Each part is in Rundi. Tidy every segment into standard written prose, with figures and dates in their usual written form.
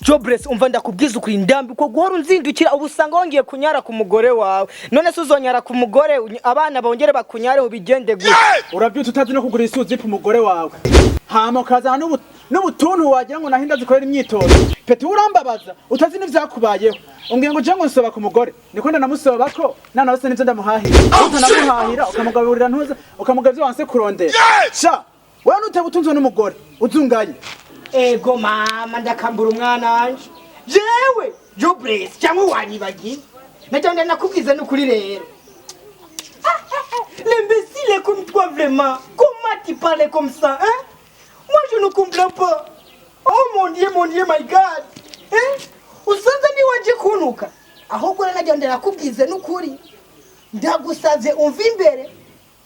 Jobless umva ndakubwiza ukuri ndambi uko guhora unzindukira ubusanga wongiye kunyara ku mugore wawe none se uzonyara ku mugore abana bongere bakunyareho bigende gute urabyuta utazi no kugura isuzi ku mugore wawe hama ukazana n'ubutuntu wagira ngo nahinda zikorera imyitozo peti urambabaza utazi n'ivyakubayeho umbwiye ngo je ngo nsoba ku mugore niko ndanamusoba ko nana wose nivyo ndamuhahira utanamuhahira ukamugaburira ntuza ukamugavya wanse kurondera sha wewe nutabutunzwe n'umugore uzungaye ego mama ndakambura umwana wanje jewe Jobless cyangwa wanyibagiye natonda nakubwiza n'ukuri rero l'imbécile comme toi vraiment comment tu parles comme ça hein moi je ne comprends pas oh mon dieu my god hein usanze ni waje kunuka ahubwo natonda nakubwiza n'ukuri ndagusavye umva imbere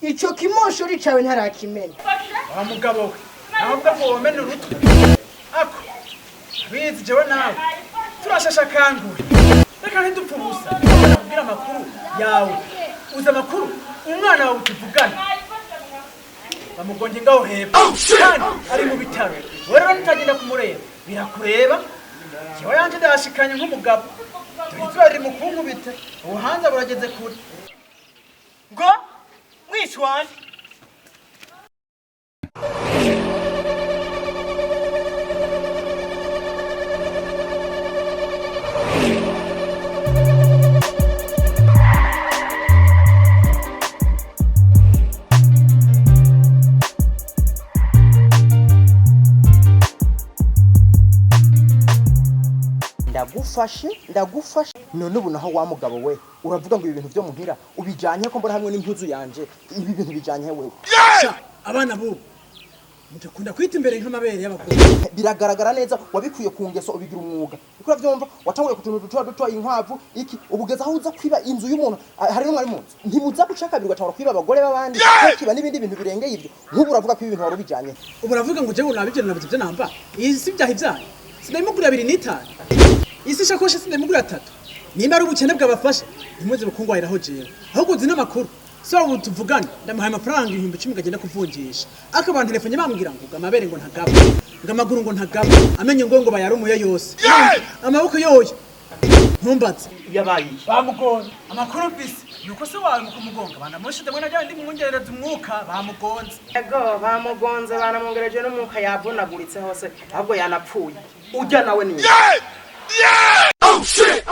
ico kimoshori cawe ntarakimenya wa mugabo we ntabwo ngo womene urutwe ako bizi jewe nawe turashasha kanguhe reka ntidupfa ubusa kubwira amakuru yawe uza amakuru umwana wawe tuvugana bamugonge ngaho hepfo kandi ari mu bitaro rero nitagenda kumureba birakureba jewe yanje ndashikanye nk'umugabo turi mu kunkubita ubuhanza burageze kure ngo mwishwane ndagufashe none ubu naho wa mugabo we uravuga ngo ibintu byo muhira ubijanye ko mbona hamwe n'impuzu yanje ibi bintu bijanye wewe abana bo mutakunda kwita imbere nk'amabere y'abakobwa biragaragara neza wabikuye ku ngeso ubigira umwuga uko uravyumva watanguye kutuntu duto inkwavu iki ubugeza aho uza kwiba inzu y'umuntu hari no mwari munsi ntibuza gucaka birwa kwiba abagore babandi kiba n'ibindi bintu birengeye ibyo nk'ubu uravuga ko ibintu wari ubijanye ubu uravuga ngo je nabije nabize byo namba isi byaha ibyaha sinayimugura 2 isi shakoshe sinayimugura 3 nimba ari ubukene bwabafashe ntimuze bukungwahiraho jewe ahubwo uzi n'amakuru so ubu tuvugana ndamuhaye amafaranga 10,000 gagenda kuvunjisha akabantu telefone bambwira ngo amabere ngo ntagaba ngamaguru ngo ntagaba amenye ngo bayarumuye yose amaboko yoyo ntumbatse yabaye bamugonze amakuru bisi nuko se wawe mu kumugonga banamushite mwe najya ndi mwongereza umwuka bamugonze ego bamugonze banamwongereje n'umwuka yavunaguritse hose ahubwo yanapfuye ujya nawe ni Oh shit!